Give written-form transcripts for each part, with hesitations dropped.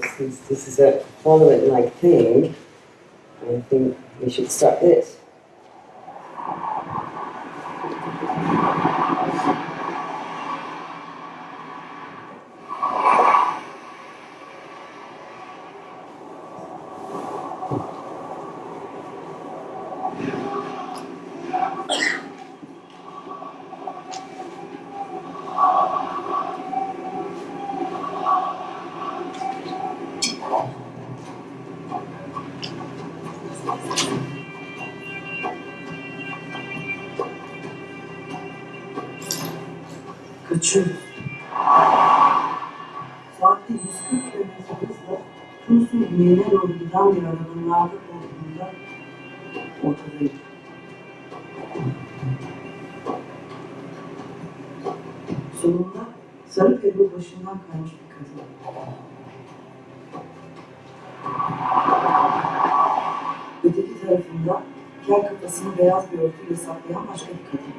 since this is a follow-it-like thing, I think we should start this. Kaçıyoruz. Saatte 140 kilometre hızla Tunus'un güneyine doğru giden bir arabanın arka koltuğunda ortadaydı. Sonunda sarı peruğu başından kaymış bir kadın. Öteki tarafında kel kafasını beyaz bir örtüyle saklayan başka bir kadın.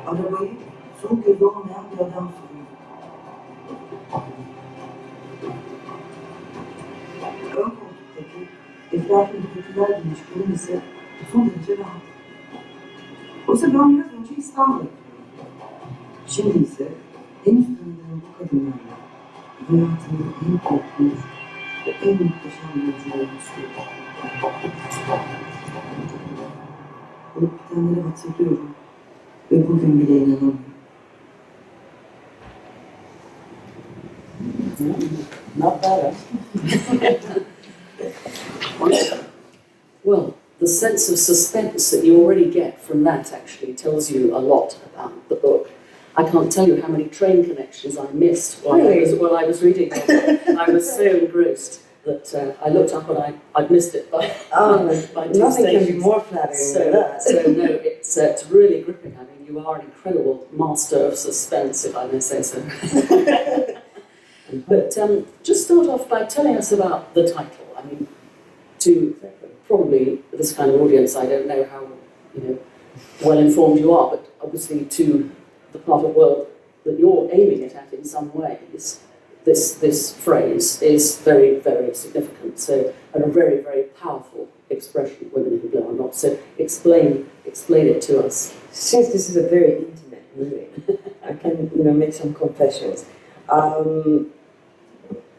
Arabayı son gözü olmayan bir adam sürüyor. Ön koltuktaki etrafındakiler giymiş kadın ise son derece rahat. Oysa ben biraz önce İstanbul'a gittim. Şimdi ise en üst tanıdığım bu kadınlarla hayatımın en korkunç ve en muhteşem yolculuğunu sürüyor. Olup bitenleri hatırlıyorum ve bugün bile inanamıyorum. Not bad. Well, the sense of suspense that you already get from that actually tells you a lot about the book. I can't tell you how many train connections I missed while I was reading it. I was so engrossed that I looked up and I'd missed it by 2 nothing stations. can be more flattering than that. So no, it's really gripping. I mean, you are an incredible master of suspense, if I may say so. But just start off by telling us about the title. I mean, to probably this kind of audience, I don't know how well informed you are, but obviously to the part of the world that you're aiming it at in some ways, this phrase is very, very significant. So, and a very, very powerful expression, women who blow or not. So, explain it to us. Since this is a very intimate movie, I can make some confessions.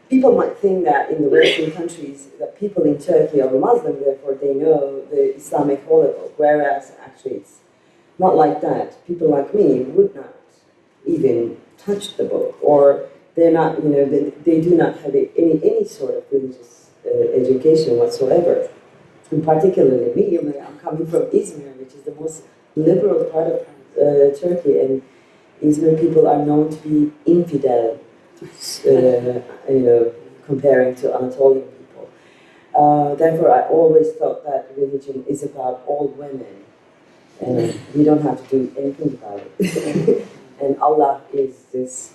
People might think that in the Western countries that people in Turkey are Muslim, therefore they know the Islamic holy book, whereas actually it's not like that. People like me would not even touch the book, or they're not, they do not have any sort of religious education whatsoever. And particularly me, I'm coming from Izmir, which is the most liberal part of Turkey, and Izmir people are known to be infidel. Comparing to Anatolian people. Therefore, I always thought that religion is about all women, and we don't have to do anything about it. And Allah is this,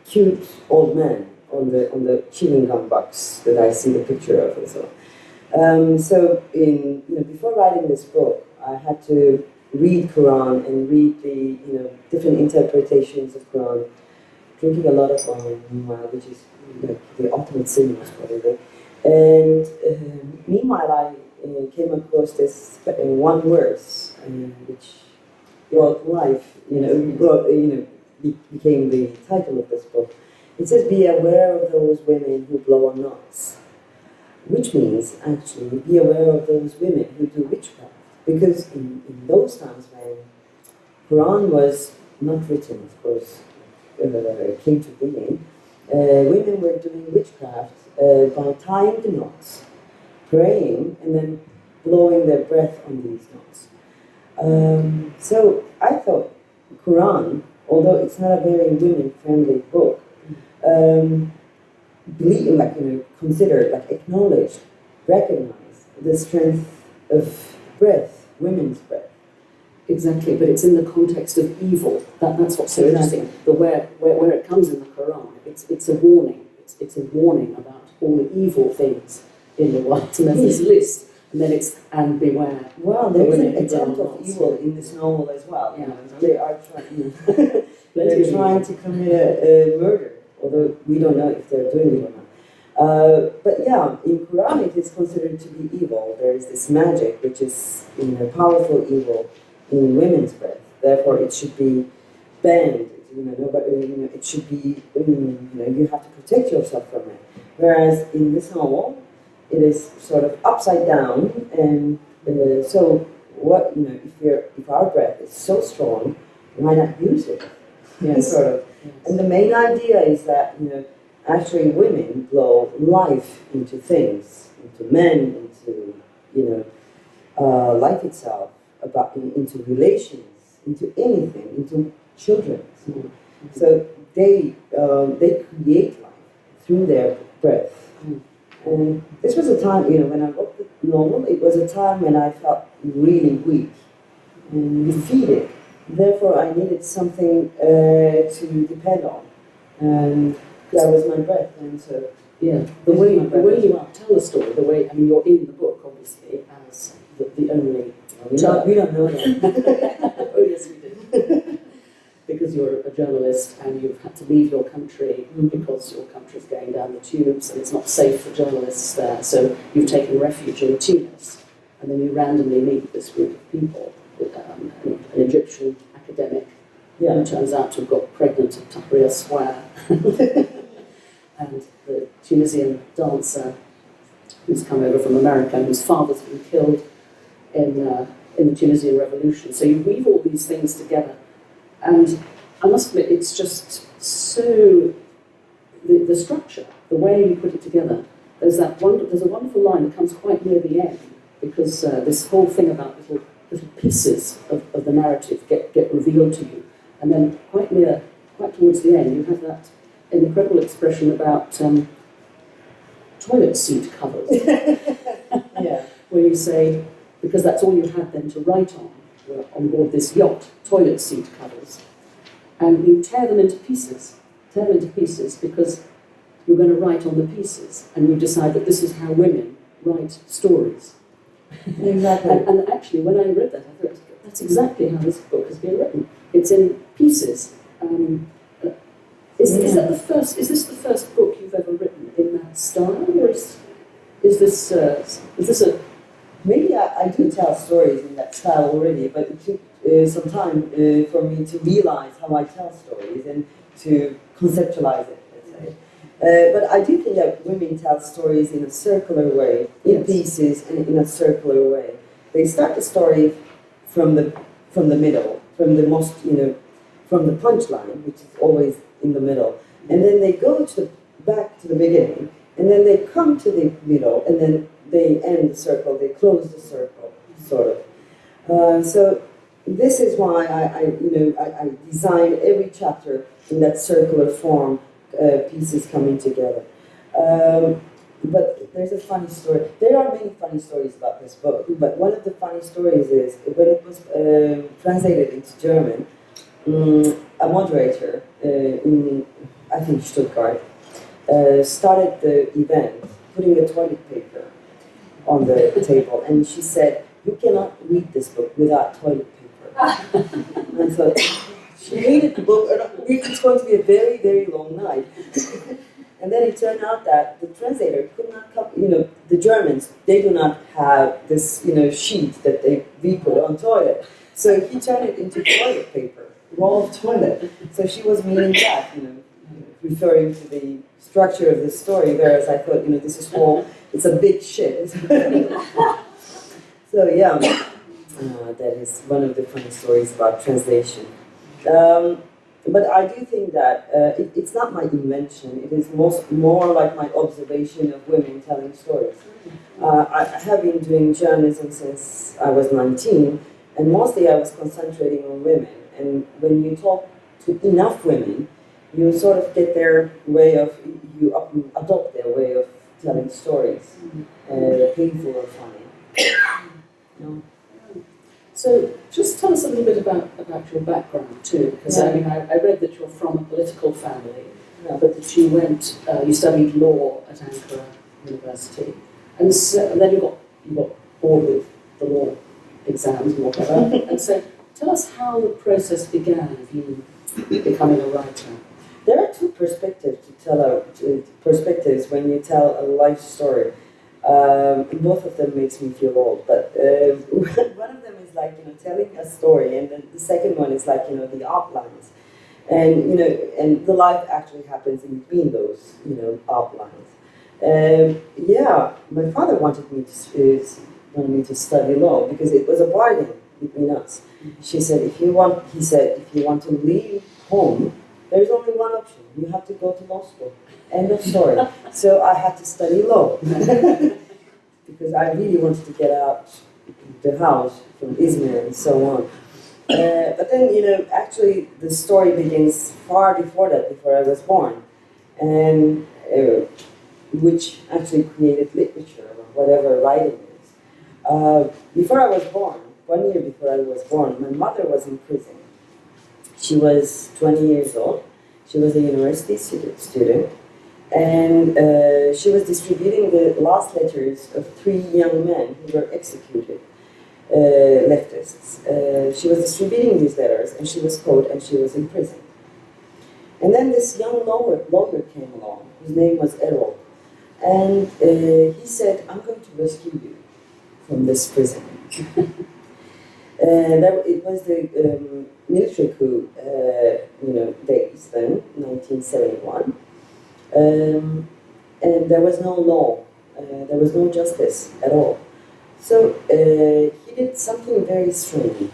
cute old man on the chewing gum box that I see the picture of and so on. So, before writing this book, I had to read Quran and read the different interpretations of Quran. Drinking a lot of wine, meanwhile, which is the ultimate sin, most probably. And meanwhile, I came across this one verse, which brought life, became the title of this book. It says, "Be aware of those women who blow on knots," which means, actually, be aware of those women who do witchcraft. Because in those times when Quran was not written, of course, came to being, women were doing witchcraft by tying the knots, praying, and then blowing their breath on these knots. So I thought Quran, although it's not a very women-friendly book, acknowledge, recognize the strength of breath, women's breath. Exactly, but it's in the context of evil. That's what's so interesting. Where it comes in the Quran, it's a warning. It's a warning about all the evil things in the world. And there's this list and then it's and beware. Well, there is an Women who blow attempt on of knots. evil in this novel as well. Yeah. They are trying. Plenty They're of trying evil. to commit a murder, although we don't know if they're doing it or not. But yeah, in Quran it is considered to be evil. There is this magic, which is powerful evil in women's breath. Therefore, it should be banned. Nobody, it should be. You have to protect yourself from it. Whereas in this novel, it is sort of upside down, and so what? If our breath is so strong, why not use it? Yes. Sort of. Yes. And the main idea is that actually women blow life into things, into men, into life itself, into relations, into anything, into children. Mm. So they create life through their breath. Mm. And this was a time, when I wrote the novel, it was a time when I felt really weak and defeated. Therefore, I needed something to depend on, and that was my breath. And so, Yeah, the way you tell the story, you're in the book obviously as the only. we don't know that. Oh yes, we do. Because you're a journalist and you've had to leave your country because your country's going down the tubes and it's not safe for journalists there. So you've taken refuge in Tunis, and then you randomly meet this group of people, an Egyptian academic who turns out to have got pregnant at Tahrir Square, and the Tunisian dancer who's come over from America and whose father's been killed in the Tunisian Revolution. So you weave all these things together. And I must admit, it's just so, the structure, the way you put it together, there's a wonderful line that comes quite near the end, because this whole thing about little pieces of the narrative get revealed to you. And then quite towards the end, you have that incredible expression about toilet seat covers. Yeah. Where you say, because that's all you had then to write on board this yacht, toilet seat covers, and you tear them into pieces because you're going to write on the pieces, and you decide that this is how women write stories. Exactly. And actually, when I read that, I thought, that's exactly how this book has been written. It's in pieces. Is this the first book you've ever written in that style, or is this a... Maybe I do tell stories in that style already, but it took some time for me to realize how I tell stories and to conceptualize it, let's say. But I do think that women tell stories in a circular way, in pieces and in a circular way. They start the story from the middle, from the most, from the punchline, which is always in the middle, and then they go back to the beginning, and then they come to the middle, and then they end the circle, they close the circle, sort of. So this is why I design every chapter in that circular form, pieces coming together. But there's a funny story. There are many funny stories about this book, but one of the funny stories is when it was translated into German, a moderator in, I think, Stuttgart, started the event putting a toilet paper on the table, and she said, "You cannot read this book without toilet paper." And so she hated the book, and it's going to be a very, very long night. And then it turned out that the translator could not come, the Germans, they do not have this, sheet that we put on toilet. So he turned it into toilet paper, roll of toilet. So she was meaning that, referring to the structure of the story, whereas I thought, this is whole, it's a big shit. So yeah, that is one of the funny stories about translation. But I do think that it's not my invention. It is more like my observation of women telling stories. I have been doing journalism since I was 19, and mostly I was concentrating on women. And when you talk to enough women, you sort of get their way of, you adopt their way of telling stories, painful or funny. So just tell us a little bit about your background too, because I read that you're from a political family, but that you studied law at Ankara University, and then you got bored with the law exams and whatever. And so tell us how the process began of you becoming a writer. There are two perspectives to tell perspectives when you tell a life story. Both of them makes me feel old, but one of them is like telling a story, and then the second one is like the outlines, and and the life actually happens in between those outlines. Yeah, my father wanted me to study law because it was a bargain between us. He said, if you want to leave home, there's only one option. You have to go to law school. End of story. So I had to study law because I really wanted to get out the house from Izmir and so on. But then, actually, the story begins far before that, before I was born, and which actually created literature or whatever writing is. Before I was born, 1 year before I was born, my mother was in prison. She was 20 years old. She was a university student, and she was distributing the last letters of 3 young men who were executed, leftists. She was distributing these letters, and she was caught, and she was in prison. And then this young lawyer came along, whose name was Errol, and he said, I'm going to rescue you from this prison. It was the military coup, days then, 1971, and there was no law, there was no justice at all. So he did something very strange.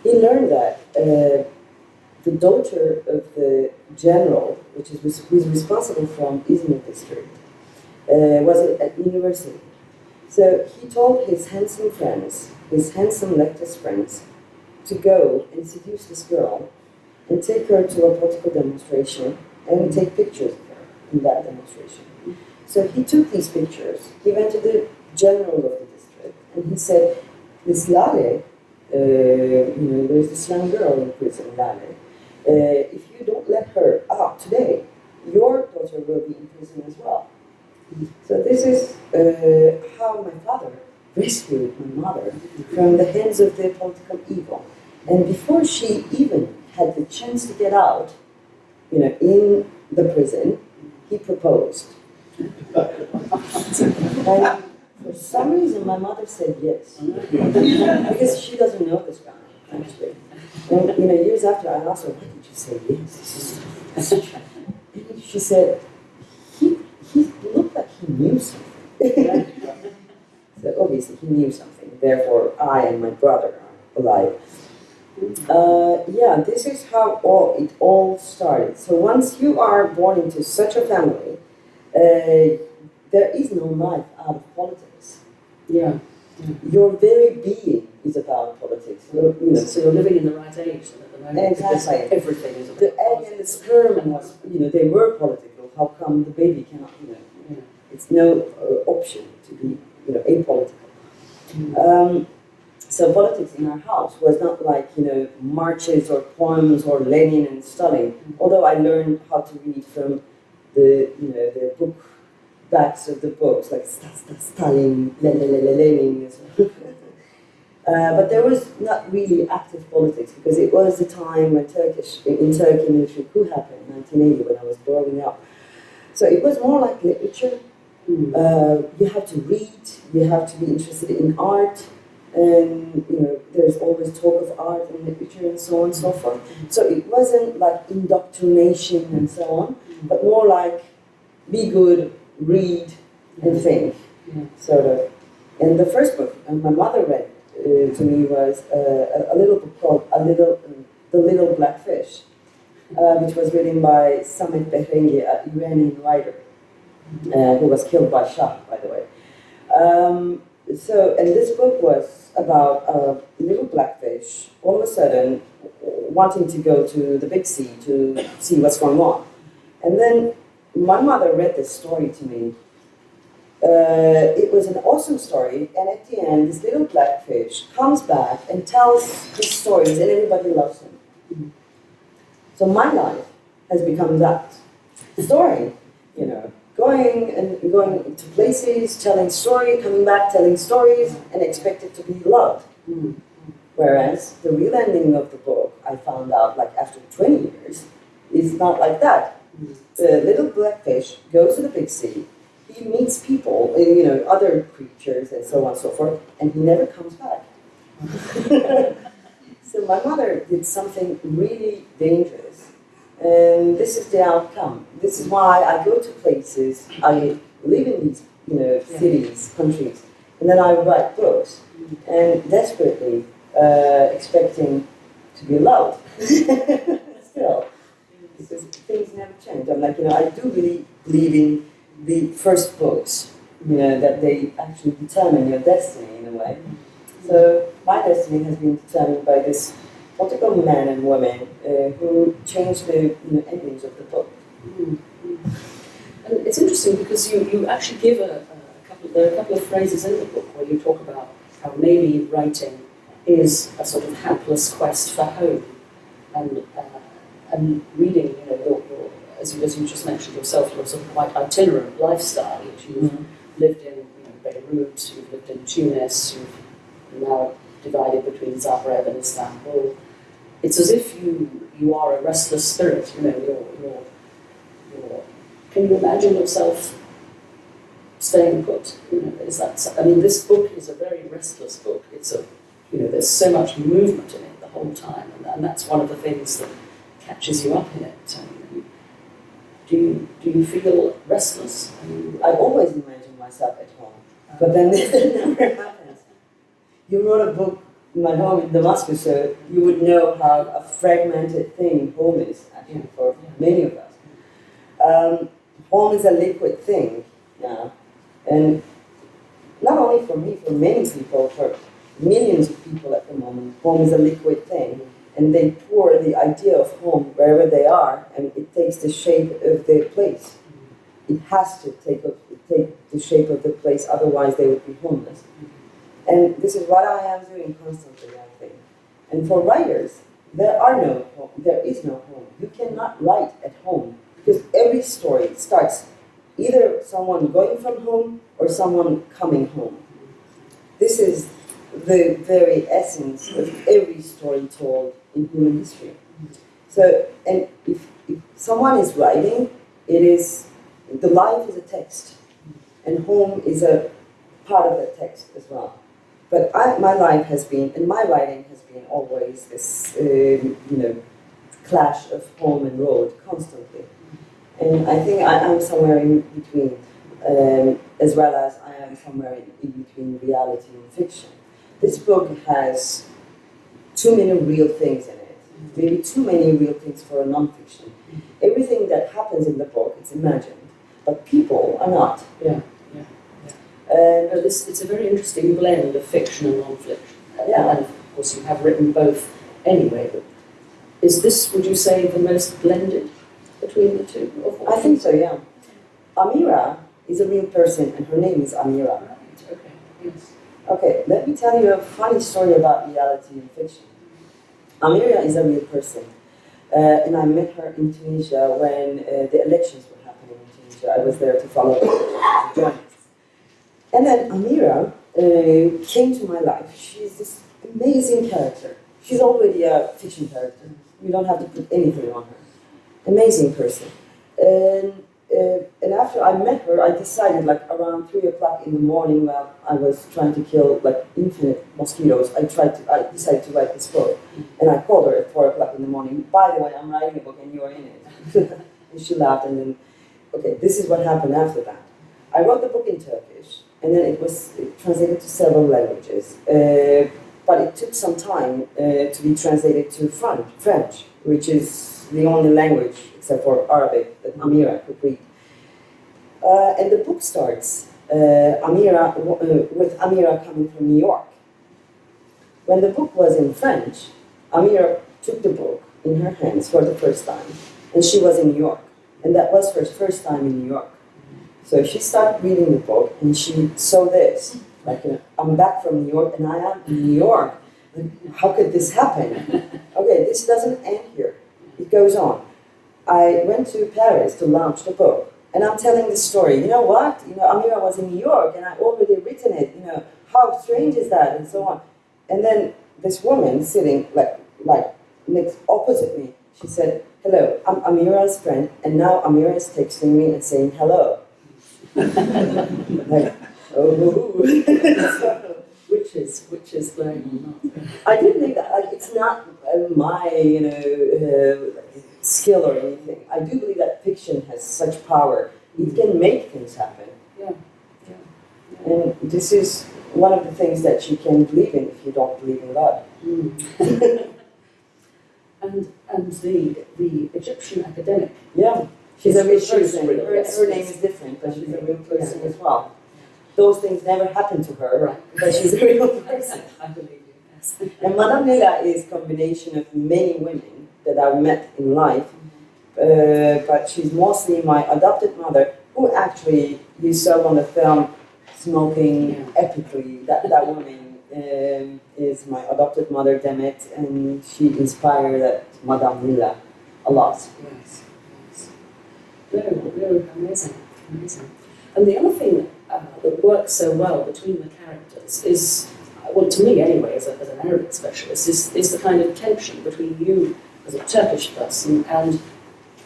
He learned that the daughter of the general, who is responsible from Izmir district, was at university. So he told his handsome friends, his handsome leftist friends, to go and seduce this girl and take her to a political demonstration and take pictures of her in that demonstration. So he took these pictures, he went to the general of the district, and he said, this Lale, there's this young girl in prison, Lale, if you don't let her out today, your daughter will be in prison as well. So this is how my father rescued my mother from the hands of the political evil. And before she even had the chance to get out, in the prison, he proposed. And for some reason, my mother said yes. Because she doesn't know this guy, actually. And, years after, I asked her, why did you say yes? And she said, he looked like he knew something. So obviously he knew something. Therefore, I and my brother are alive. This is how it all started. So once you are born into such a family, there is no life out of politics. Yeah. Your very being is about politics. So you're living in the right age at the moment. Exactly. Everything is about The egg and the sperm was, they were political. How come the baby cannot, it's no option to be, apolitical. So politics in our house was not like, marches or poems or Lenin and Stalin, although I learned how to read from the book backs of the books, like Stalin, Lenin. But there was not really active politics because it was the time when in Turkey military coup happened, 1980, when I was growing up. So it was more like literature. You have to read, you have to be interested in art, and there's always talk of art and literature and so on and so forth. So it wasn't like indoctrination and so on, but more like be good, read, and think, sort of. And the first book my mother read to me was a little book called The Little Black Fish, which was written by Samet Behrengi, an Iranian writer, who was killed by Shah, by the way. And this book was about a little blackfish all of a sudden wanting to go to the big sea to see what's going on. And then my mother read this story to me. It was an awesome story, and at the end, this little blackfish comes back and tells his stories, and everybody loves him. So my life has become that story, going to places, telling stories, coming back, telling stories, and expected to be loved. Mm. Whereas the real ending of the book, I found out like after 20 years, is not like that. Mm. The little black fish goes to the big sea. He meets people, other creatures, and so on and so forth, and he never comes back. So my mother did something really dangerous, and this is the outcome. This is why I go to places, I live in these, cities, countries, and then I write books, and desperately expecting to be loved. Still, because things never change. I'm like, I do really believe in the first books, that they actually determine your destiny in a way. So my destiny has been determined by this political men and women who changed the endings of the book. Mm. And it's interesting because you actually give there are a couple of phrases in the book where you talk about how maybe writing is a sort of hapless quest for home, and reading, your as you just mentioned yourself, your sort of quite itinerant lifestyle, which you've lived in, Beirut, you've lived in Tunis, you've now divided between Zagreb and Istanbul. It's as if you are a restless spirit. You're can you imagine yourself staying put? Is that? I mean, this book is a very restless book. It's there's so much movement in it the whole time, and that's one of the things that catches you up in it. Do you feel restless? I always imagine myself at home, but then it never happens. You wrote a book, My Home in Damascus, so you would know how a fragmented thing home is, actually, for many of us. Home is a liquid thing, and not only for me, for many people, for millions of people at the moment, home is a liquid thing. And they pour the idea of home wherever they are, and it takes the shape of the place. It has to take the shape of the place, otherwise they would be homeless. And this is what I am doing constantly, I think. And for writers, there is no home. You cannot write at home, because every story starts either someone going from home or someone coming home. This is the very essence of every story told in human history. So, and if someone is writing, the life is a text, and home is a part of the text as well. But my life has been, and my writing has been always this, clash of home and road constantly. And I think I'm somewhere in between, as well as I am somewhere in between reality and fiction. This book has too many real things in it, maybe too many real things for a non-fiction. Everything that happens in the book is imagined, but people are not. Yeah. And It's a very interesting blend of fiction and non-fiction. Yeah. And of course you have written both anyway, but is this, would you say, the most blended between the two? I think so, yeah. Amira is a real person, and her name is Amira. Right, okay, yes. Okay, let me tell you a funny story about reality and fiction. Amira is a real person, and I met her in Tunisia when the elections were happening in Tunisia. I was there to follow the elections as a journalist. And then Amira came to my life. She's this amazing character. She's already a fiction character. You don't have to put anything on her. Amazing person. And after I met her, I decided, like around 3 o'clock in the morning, while I was trying to kill like infinite mosquitoes, I decided to write this book. And I called her at 4 o'clock in the morning. By the way, I'm writing a book and you're in it. And she laughed, and then, okay, this is what happened after that. I wrote the book in Turkish, and then it was translated to several languages. But it took some time to be translated to French, which is the only language, except for Arabic, that Amira could read. And the book starts with Amira coming from New York. When the book was in French, Amira took the book in her hands for the first time, and she was in New York. And that was her first time in New York. So she started reading the book, and she saw this, like, I'm back from New York, and I am in New York. How could this happen? Okay, this doesn't end here. It goes on. I went to Paris to launch the book, And I'm telling this story. You know what? Amira was in New York, and I already written it. How strange is that, and so on. And then this woman sitting like next opposite me, she said, "Hello, I'm Amira's friend, and now Amira is texting me and saying hello." Like, oh. which is going on not. I do think that it's not my skill or anything. I do believe that fiction has such power. It can make things happen. Yeah. And this is one of the things that you can believe in if you don't believe in God. And the Egyptian academic. Yeah, she's a real She's person. real, yes, Her name yes. is different, but she's a real person Yeah. as well. Those things never happened to her, Right. but she's a real person. I believe you, yes. And Madame Nila is a combination of many women that I've met in life, but she's mostly my adopted mother, who actually you saw on the film smoking epically. That woman is my adopted mother, Demet, and she inspired that Madame Nila a lot. Yes. No, amazing. And the other thing that works so well between the characters is, well, to me anyway, as an Arabic specialist, is the kind of tension between you as a Turkish person and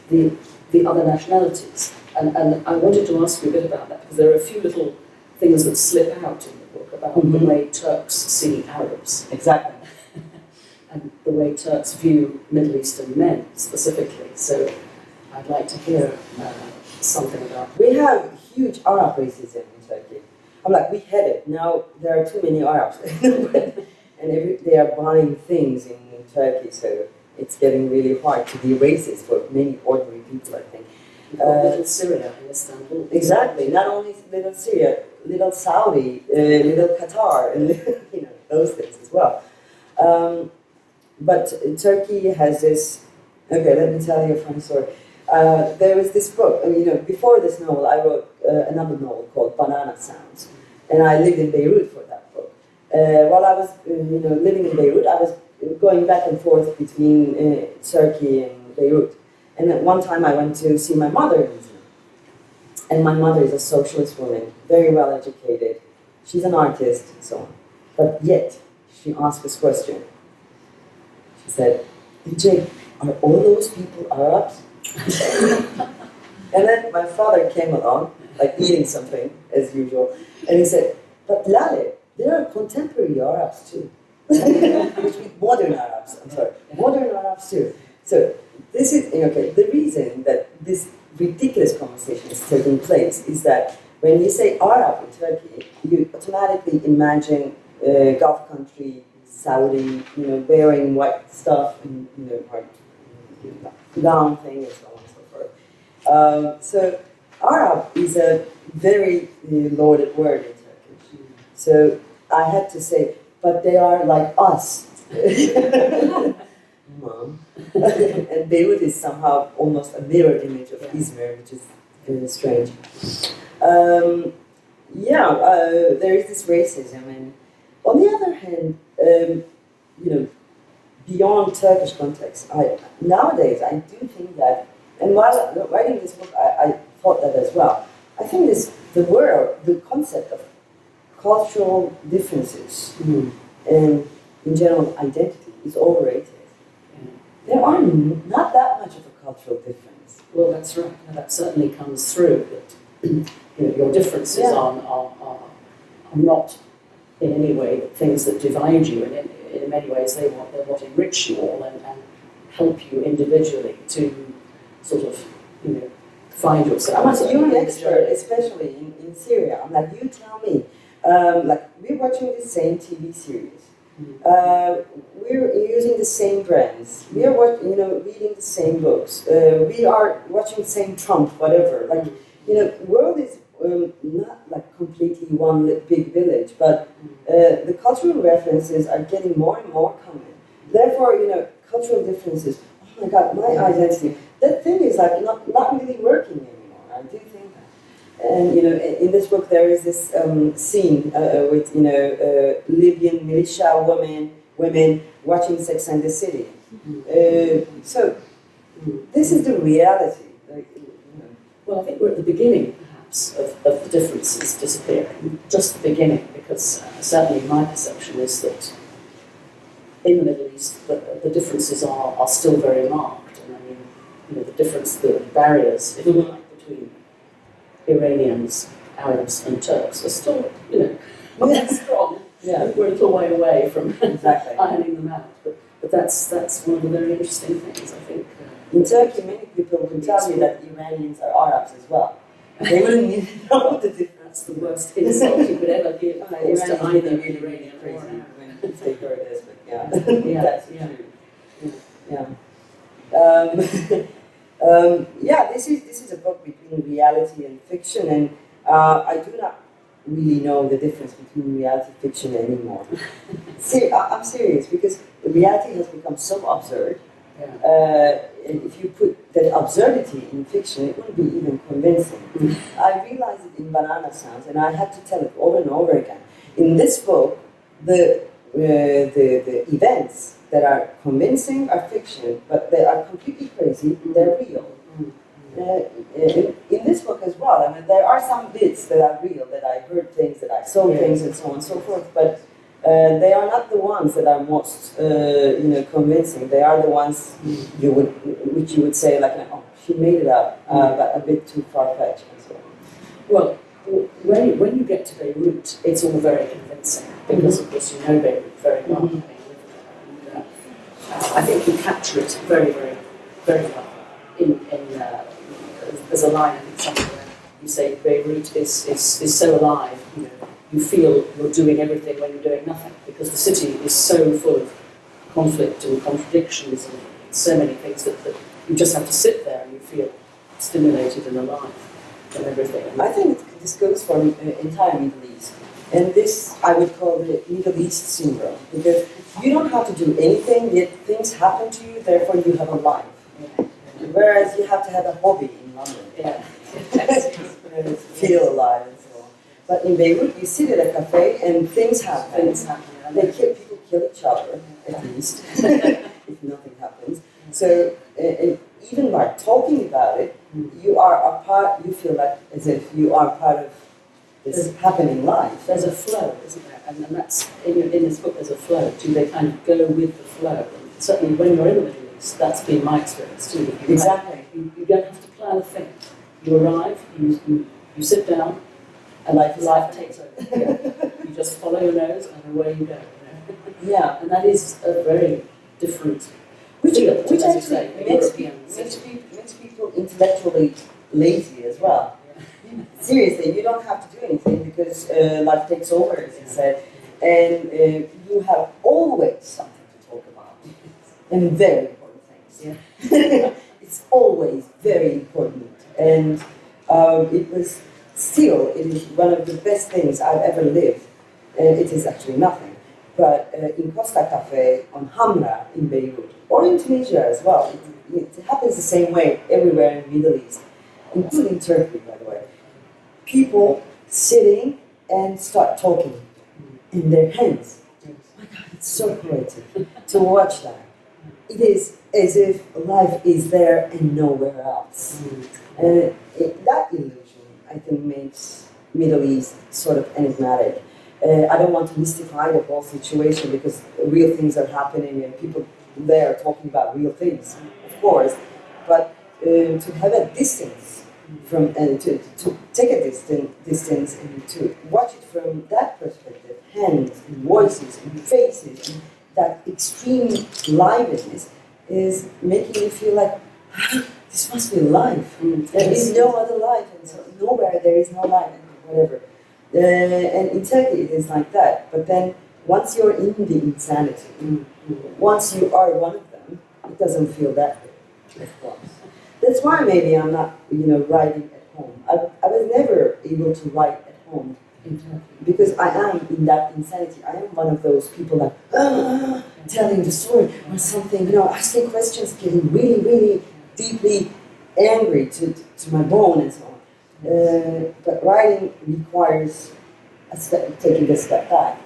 the other nationalities. And I wanted to ask you a bit about that, because there are a few little things that slip out in the book about the way Turks see Arabs. Exactly. And the way Turks view Middle Eastern men specifically. So I'd like to hear something about that. We have huge Arab racism in Turkey. I'm like, we had it. Now there are too many Arabs. And they are buying things in Turkey, so it's getting really hard to be racist for many ordinary people, I think. You've got little Syria in Istanbul. Exactly. Not only little Syria, little Saudi, little Qatar, and those things as well. But Turkey has this. Okay, let me tell you a funny story. There was this book. Before this novel, I wrote another novel called Banana Sounds, and I lived in Beirut for that book. While I was, living in Beirut, I was going back and forth between Turkey and Beirut. And at one time, I went to see my mother in Izmir. And my mother is a socialist woman, very well educated. She's an artist, and so on. But yet, she asked this question. She said, "AJ, are all those people Arabs?" And then my father came along, like eating something, as usual, and he said, "But Lale, there are contemporary Arabs too." Which means modern Arabs, modern Arabs too. So this is, the reason that this ridiculous conversation is taking place is that when you say Arab in Turkey, you automatically imagine Gulf country, Saudi, wearing white stuff and, white gown thing and so on and so forth. So Arab is a very loaded word in Turkish. So I had to say, but they are like us. Mom. And Beirut is somehow almost a mirror image of Izmir, which is very strange. There is this racism, and on the other hand, beyond Turkish context, nowadays I do think that, and while writing this book, I thought that as well. I think the concept of cultural differences and in general identity is overrated. There are not that much of a cultural difference. Well, that's right. Now, that certainly comes through. That your differences are not in any way things that divide you, and in many ways they're what enrich you all and help you individually to sort of find yourself. You're an expert, especially in Syria. I'm like, you tell me. We're watching the same TV series. We're using the same brands. We are reading the same books. We are watching the same Trump, whatever. World is not like completely one big village, but the cultural references are getting more and more common. Therefore, cultural differences. Oh my God, my identity. That thing is not really working anymore. I do think that. And in this book there is this scene with Libyan militia women watching Sex and the City. So this is the reality. Well, I think we're at the beginning, perhaps, of the differences disappearing. Just the beginning, because certainly my perception is that in the Middle East, the differences are still very marked. And I mean, the difference, the barriers, if you like, between Iranians, Arabs, and Turks are still, strong. Yeah. We're a little way away from Exactly. ironing them out. But that's one of the very interesting things, I think. In Turkey, many people will tell me that Iranians are Arabs as well. They wouldn't even know the difference. That's the worst insult you could ever give. Of course, to Iranians either really, really Iranian or crazy Arab. when they heard this, but yeah, Yeah, that's yeah. true. Yeah. This is a book between reality and fiction, and I do not really know the difference between reality and fiction anymore. I'm serious, because the reality has become so absurd. Yeah. And if you put that absurdity in fiction, it wouldn't be even convincing. I realized it in Banana Sounds, and I had to tell it over and over again. In this book, the events that are convincing are fiction, but they are completely crazy. They're real. In this book as well, I mean, there are some bits that are real, that I heard things, that I saw things, and so on and so forth, but they are not the ones that are most, convincing. They are the ones which you would say, like, oh, she made it up, but a bit too far-fetched and so on. Well, when you get to Beirut, it's all very convincing, because, of course, you know Beirut very well. I mean, I think you capture it very, very, very well. There's a line in somewhere you say Beirut is so alive. You feel you're doing everything when you're doing nothing, because the city is so full of conflict and contradictions and so many things that you just have to sit there and you feel stimulated and alive and everything. I think this goes for the entire Middle East. And this, I would call the Middle East syndrome, because you don't have to do anything, yet things happen to you, therefore you have a life. Whereas you have to have a hobby in London. Yeah. Feel alive and so on. But in Beirut, you sit at a cafe and things happen. People kill each other, at least, if nothing happens. So, and even by talking about it, you are a part. You feel like as if you are part of this happening life. There's a flow, isn't there? And that's in this book. There's a flow too. They kind of go with the flow. And certainly, when you're in the Middle East, that's been my experience too. Exactly. You don't have to plan a thing. You arrive. You sit down. And life takes over. You just follow your nose and away you go. Yeah. And that is a very different Which feel, actually as you say, makes people intellectually lazy as well. Seriously, you don't have to do anything, because life takes over, as you said, and you have always something to talk about, and very important things. Yeah. It's always very important, and it is one of the best things I've ever lived. It is actually nothing. But in Costa Cafe, on Hamra in Beirut, or in Tunisia as well, it happens the same way everywhere in the Middle East, including Turkey, by the way. People sitting and start talking in their hands. Oh my God, it's so poetic to watch that. It is as if life is there and nowhere else. And that illusion, I think, makes Middle East sort of enigmatic. I don't want to mystify the whole situation, because real things are happening and people there are talking about real things, of course. But to have a distance from, and to take a distance and to watch it from that perspective, hands and voices and faces, and that extreme liveliness is making you feel like, this must be life. There is no other life, and so nowhere there is no life, and whatever. And in Turkey it is like that. But then once you're in the insanity, once you are one of them, it doesn't feel that good, of course. That's why maybe I'm not, writing at home. I was never able to write at home in Turkey, because I am in that insanity. I am one of those people that telling the story or something, asking questions, getting really, really deeply angry to my bone and so on. But writing requires taking a step back,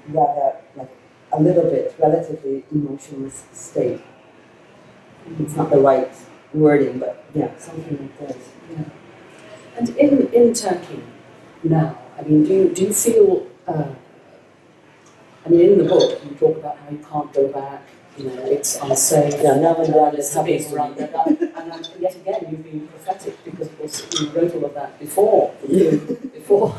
rather like a little bit relatively emotionless state. It's not the right wording, but yeah, something like that. Yeah. And in Turkey now, I mean, do you feel? I mean, in the book, you talk about how you can't go back. You know, it's unsafe. Yeah, now and then it's it being happens to run me. up. And yet again, you've been prophetic because, of course, you wrote all of that before before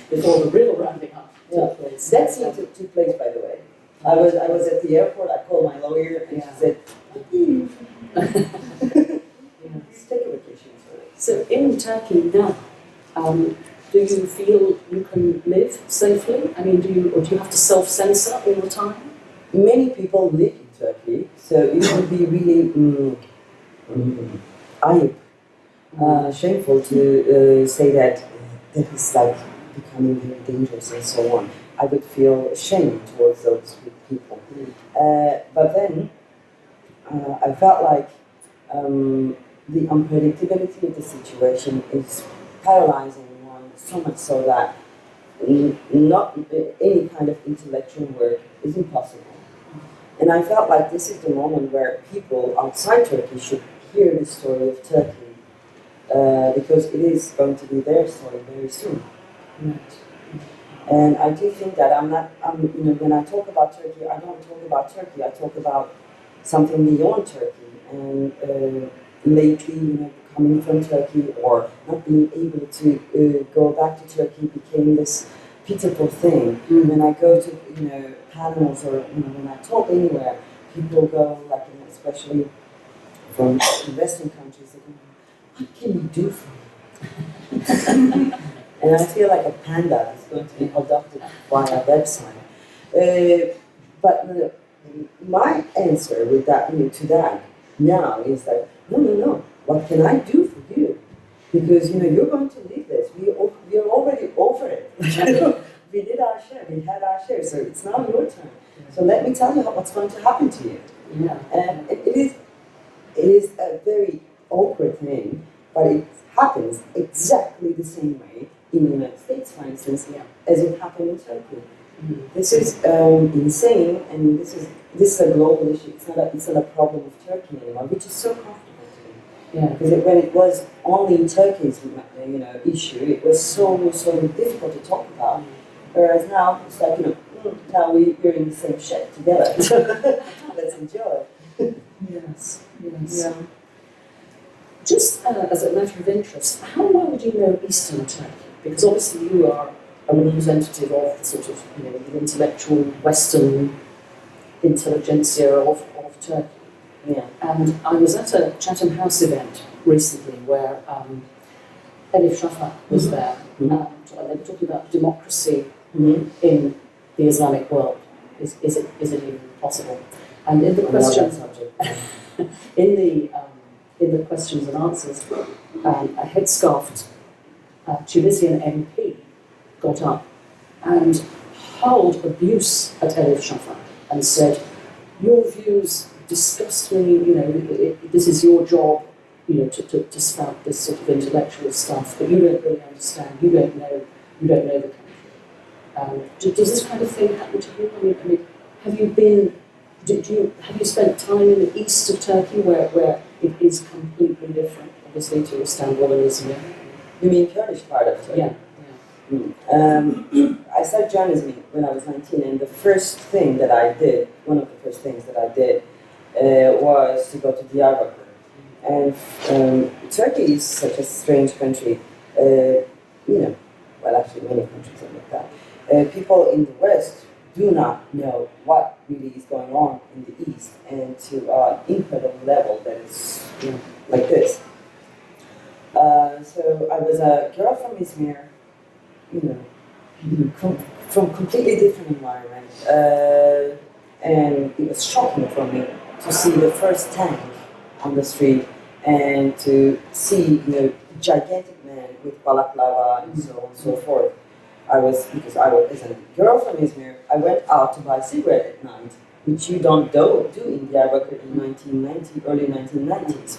the real rounding up took place. That scene took place, by the way. I was at the airport. I called my lawyer, and she said, "Let's take a vacation." So in Turkey now, do you feel you can live safely? I mean, do you have to self-censor all the time? Many people live in Turkey, so it would be really shameful to say that is like becoming very dangerous and so on. I would feel ashamed towards those people. But then I felt like the unpredictability of the situation is paralyzing one so much so that not any kind of intellectual work is impossible. And I felt like this is the moment where people outside Turkey should hear the story of Turkey because it is going to be their story very soon. Right. And I do think that when I talk about Turkey, I don't talk about Turkey, I talk about something beyond Turkey. And lately, coming from Turkey or not being able to go back to Turkey became this pitiful thing. When I go to, panels or, when I talk anywhere, people go, like, especially from Western countries, they go, what can you do for me? And I feel like a panda is going to be adopted by a website. But my answer with that, to that now is that, no, what can I do for you? Because, you're going to leave this. We are already over it. We did our share, we had our share, so it's now your turn. So let me tell you what's going to happen to you. Yeah. And it is a very awkward thing, but it happens exactly the same way in the United States, for instance, as it happened in Turkey. Mm-hmm. This is insane, and this is a global issue. It's not a problem of Turkey anymore, which is so comfortable to me. Yeah. Because when it was only Turkey's, issue, it was so difficult to talk about. Whereas now it's like, now we're in the same shed together. Let's enjoy. Yes. Yeah. Just as a matter of interest, how well would you know Eastern Turkey? Because obviously you are a representative of the sort of, the intellectual Western intelligentsia of Turkey. Yeah. And I was at a Chatham House event recently where Elif Shafak was there, and they were talking about democracy in the Islamic world. Is it even possible? And in the questions, in the questions and answers, a headscarfed Tunisian MP got up and hurled abuse at Elif Shafak and said, "Your views disgust me. This is your job, to spout this sort of intellectual stuff, but you don't really understand. You don't know the country." Does this kind of thing happen to you? I mean, have you been? Have you spent time in the east of Turkey where it is completely different, obviously, to Istanbul and Izmir? You mean Kurdish part of Turkey? Yeah. I started journalism when I was 19, and the first thing that I did, one of the first things that I did, was to go to Diyarbakir. And Turkey is such a strange country. Well, actually, many countries are like that. People in the West do not know what really is going on in the East, and to an incredible level that is like this. So I was a girl from Izmir, from completely different environment, and it was shocking for me to see the first tank on the street and to see gigantic men with balaclava and so on and so forth. Because I was as a girl from Izmir, I went out to buy a cigarette at night, which you don't do in Diyarbakir in early 1990s.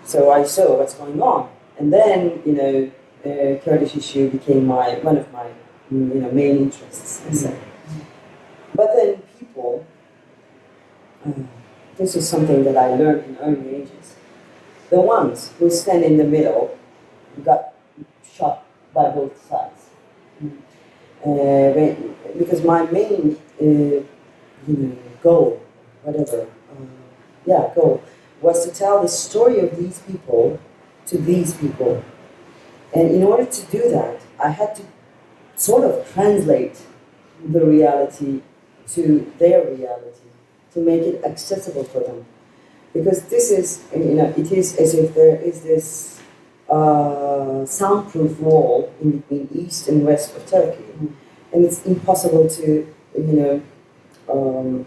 So I saw what's going on, and then Kurdish issue became one of my main interests. I say. But then people, this is something that I learned in early ages. the ones who stand in the middle got shot by both sides. Because my main goal, goal, was to tell the story of these people to these people. And in order to do that, I had to sort of translate the reality to their reality, to make it accessible for them. Because this is, it is as if there is this soundproof wall in between east and west of Turkey. And it's impossible to,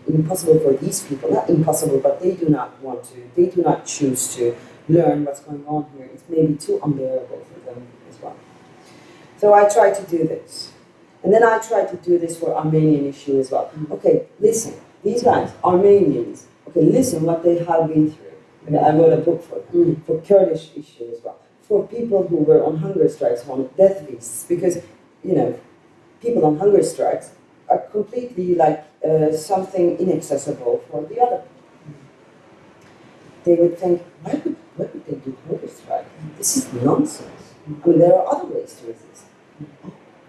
impossible for these people, not impossible, but they do not want to, they do not choose to learn what's going on here. It's maybe too unbearable for them as well. So I try to do this. And then I try to do this for Armenian issue as well. Okay, listen, these guys, Armenians, okay, listen what they have been through. And I wrote a book for them, for Kurdish issue as well, for people who were on hunger strikes, on death lists, because, people on hunger strikes are completely like something inaccessible for the other. They would think, why would they do hunger strike? This is nonsense. I mean, there are other ways to resist.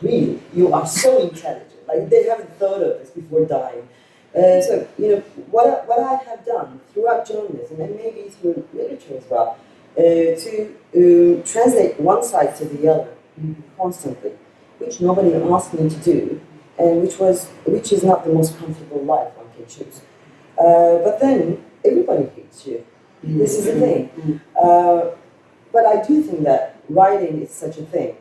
Really, you are so intelligent. Like, they haven't thought of this before dying. So, what I have done throughout journalism, and maybe through literature as well, to translate one side to the other constantly, which nobody asked me to do, and which is not the most comfortable life one can choose. But then everybody hates you. This is the thing. But I do think that writing is such a thing.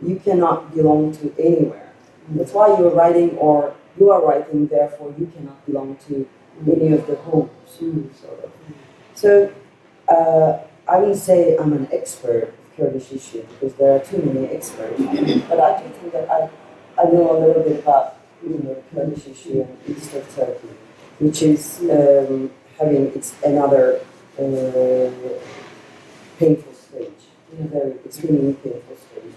You cannot belong to anywhere. That's why you're writing, or you are writing, therefore you cannot belong to any of the homes, sort of. So I wouldn't say I'm an expert of Kurdish issue, because there are too many experts. But I do think that I know a little bit about Kurdish issue in east of Turkey, which is having another painful stage, a very extremely painful stage.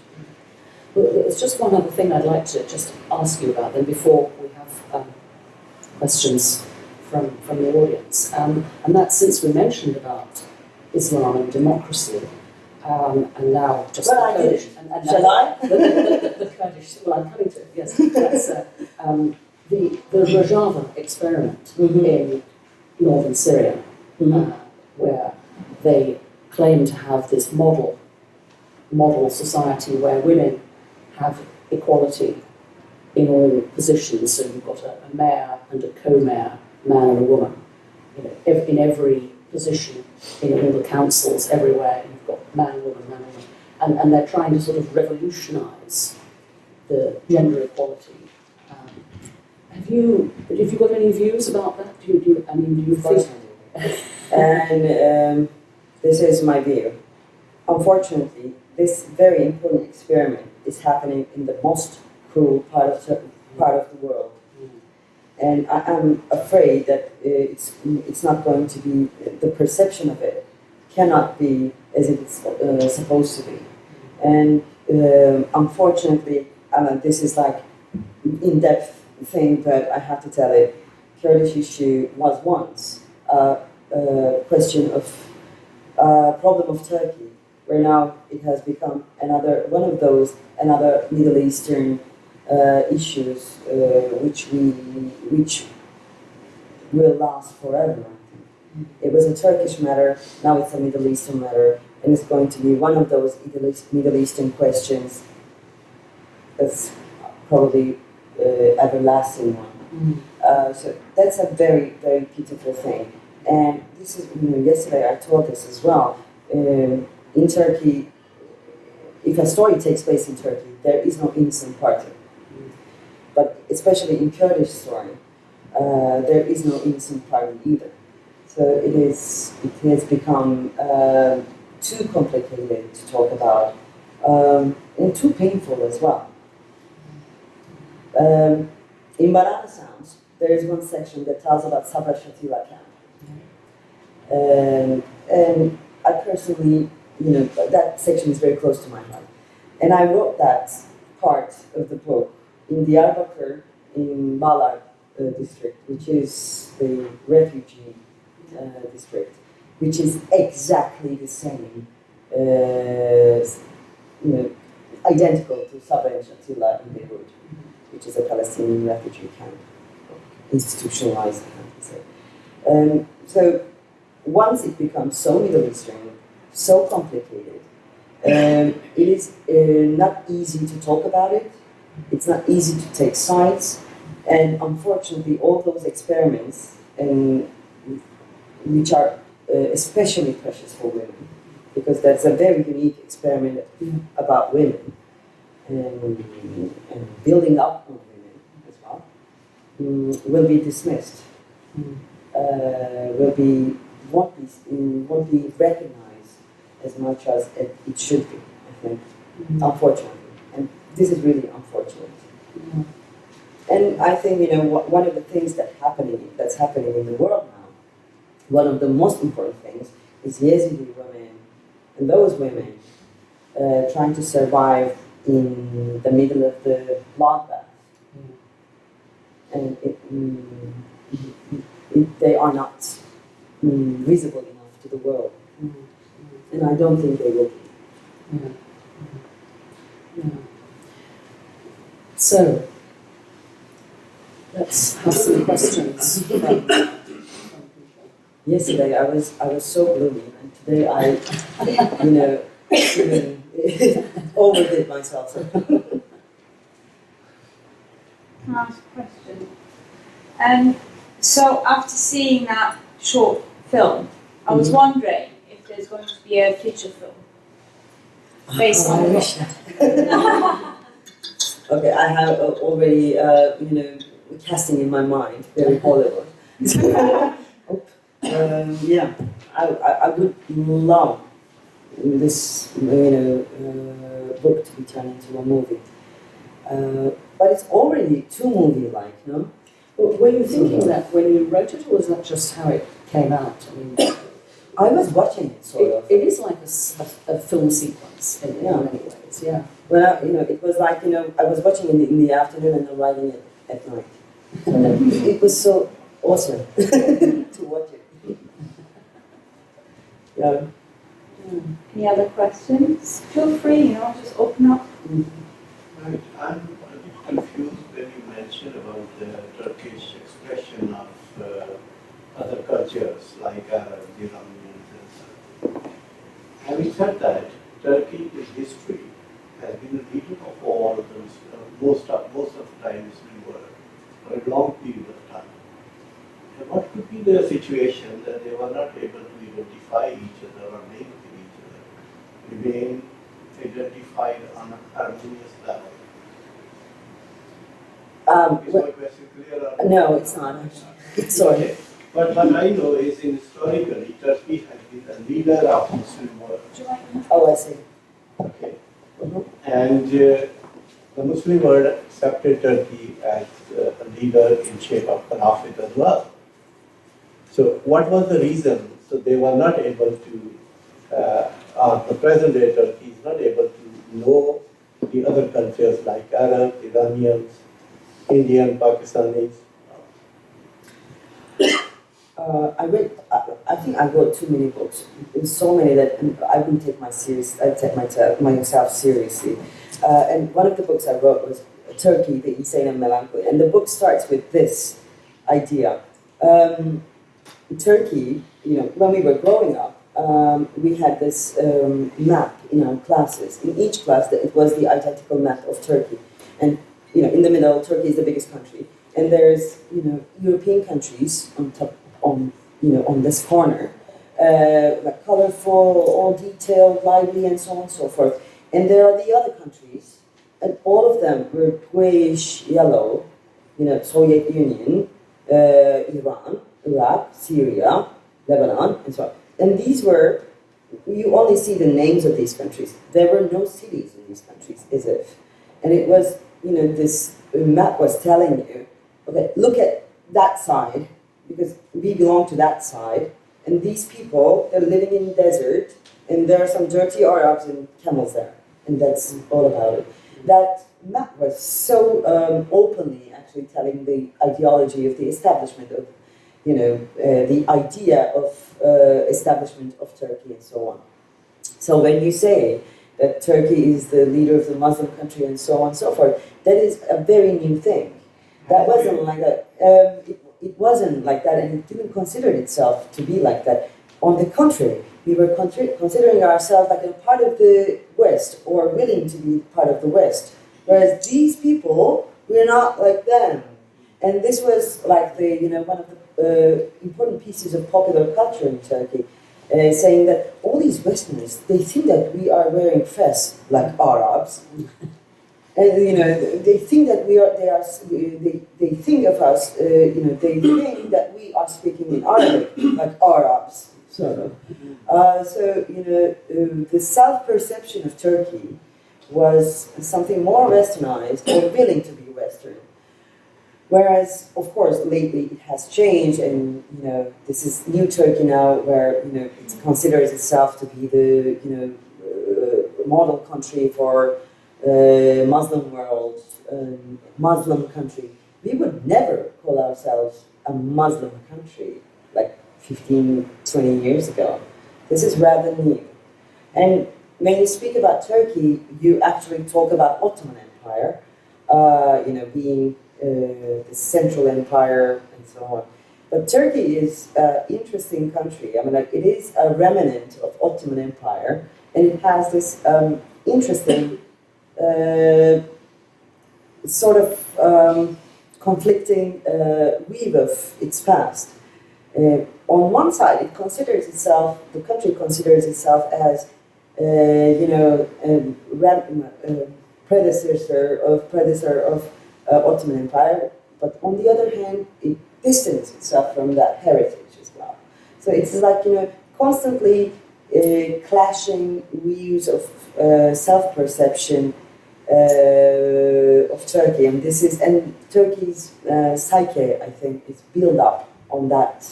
Well, there's just one other thing I'd like to just ask you about then before we have questions from the audience. And that's, since we mentioned about Islam and democracy, and now just Well, the Kurdish. Shall I? The Kurdish, well, I'm coming to it, yes. That's the Rojava experiment in northern Syria, where they claim to have this model society where women have equality in all positions. So you've got a mayor and a co-mayor, man and a woman. In every position, in all the councils, everywhere, you've got man, woman, and they're trying to sort of revolutionise the gender equality. Have you got any views about that? Do you think? And this is my view. Unfortunately, this very important experiment is happening in the most cruel part of the world. And I'm afraid that it's not going to be, the perception of it cannot be as it's supposed to be. And unfortunately, this is like in-depth thing, but I have to tell it. Kurdish issue was once a question of problem of Turkey, where now it has become another Middle Eastern issues which will last forever. It was a Turkish matter, now it's a Middle Eastern matter, and it's going to be one of those Middle Eastern questions that's probably everlasting one. So that's a very, very beautiful thing. And this is, yesterday I told this as well. In Turkey, if a story takes place in Turkey, there is no innocent party. But especially in Kurdish story, there is no innocent party either. So it has become too complicated to talk about, and too painful as well. In Banana Sounds, there is one section that tells about Sabra Shatila camp. And I personally, that section is very close to my heart. And I wrote that part of the book in Diyarbakir, in Balar district, which is the refugee district. which is exactly the same, identical to Sabra and Shatila in Beirut, which is a Palestinian refugee camp, institutionalized camp, you say. So once it becomes so Middle Eastern, so complicated, it is not easy to talk about it. It's not easy to take sides, and unfortunately, all those experiments, which are especially precious for women, because that's a very unique experiment about women and building up on women as well, will be dismissed. Won't be recognized as much as it should be, I think, unfortunately. And this is really unfortunate. And I think, one of the things that's happening in the world now, one of the most important things is Yazidi women and those women trying to survive in the middle of the bloodbath. And they are not visible enough to the world. And I don't think they will be. So, let's have some questions from people. Yesterday I was so gloomy, and today I overdid myself. Can I ask a question? So after seeing that short film, I was wondering if there's going to be a feature film based on the book. Okay, I have already, casting in my mind, very Hollywood. Yeah, I would love this, book to be turned into a movie. But it's already too movie-like, no? Well, were you thinking that when you wrote it, or was that just how it came out? I mean, I was watching it, sort of. It is like a film sequence in many ways, yeah. Well, it was like, I was watching it in the afternoon and then writing it at night. It was so awesome to watch it. Yeah. Any other questions? Feel free, just open up. Right. I'm a bit confused when you mentioned about the Turkish expression of other cultures like Arab, Iranians, and so on. Having said that, Turkey in history has been a region of all the most of the time Muslim world for a long period of time. And what could be the situation that they were not able to identify each other or link with each other, remain identified on a harmonious level? Is my question clear? No, it's not actually. Sorry. Okay. But what I know is historically, Turkey has been a leader of Muslim world. Oh, I see. Okay. And the Muslim world accepted Turkey as a leader in shape of Caliphate as well. So what was the reason? So they were not able to, the present day Turkey is not able to know the other cultures like Arab, Iranians, Indian, Pakistanis. I think I wrote too many books. There's so many that I wouldn't take myself seriously. And one of the books I wrote was Turkey, the Insane and Melancholy. And the book starts with this idea. Turkey, when we were growing up, we had this map in our classes. In each class, it was the identical map of Turkey. And, in the middle, Turkey is the biggest country. And there's, European countries on top, on this corner, like colorful, all detailed, lively, and so on and so forth. And there are the other countries, and all of them were grayish yellow, Soviet Union, Iran, Iraq, Syria, Lebanon, and so on. And these were, you only see the names of these countries. There were no cities in these countries, as if. And it was, this map was telling you, okay, look at that side, because we belong to that side, and these people, they're living in the desert, and there are some dirty Arabs and camels there, and that's all about it. That map was so openly actually telling the ideology of the establishment of, the idea of establishment of Turkey and so on. So when you say that Turkey is the leader of the Muslim country and so on and so forth, that is a very new thing. That wasn't like that. It wasn't like that, and it didn't consider itself to be like that. On the contrary, we were considering ourselves like a part of the West, or willing to be part of the West. Whereas these people, we're not like them. And this was like one of the important pieces of popular culture in Turkey, saying that all these Westerners, they think that we are wearing fez like Arabs. And they think that they think of us, they think that we are speaking in Arabic like Arabs, sort of. The self-perception of Turkey was something more westernized or willing to be Western. Whereas, of course, lately it has changed, and this is new Turkey now, where it considers itself to be the model country for Muslim world, Muslim country. We would never call ourselves a Muslim country like 15, 20 years ago. This is rather new. And when you speak about Turkey, you actually talk about Ottoman Empire, being the Central Empire and so on. But Turkey is an interesting country. I mean, it is a remnant of Ottoman Empire, and it has this interesting sort of conflicting weave of its past. On one side, the country considers itself as, predecessor of Ottoman Empire, but on the other hand, it distances itself from that heritage as well. So it's like, constantly clashing views of self-perception of Turkey, and Turkey's psyche, I think, is built up on that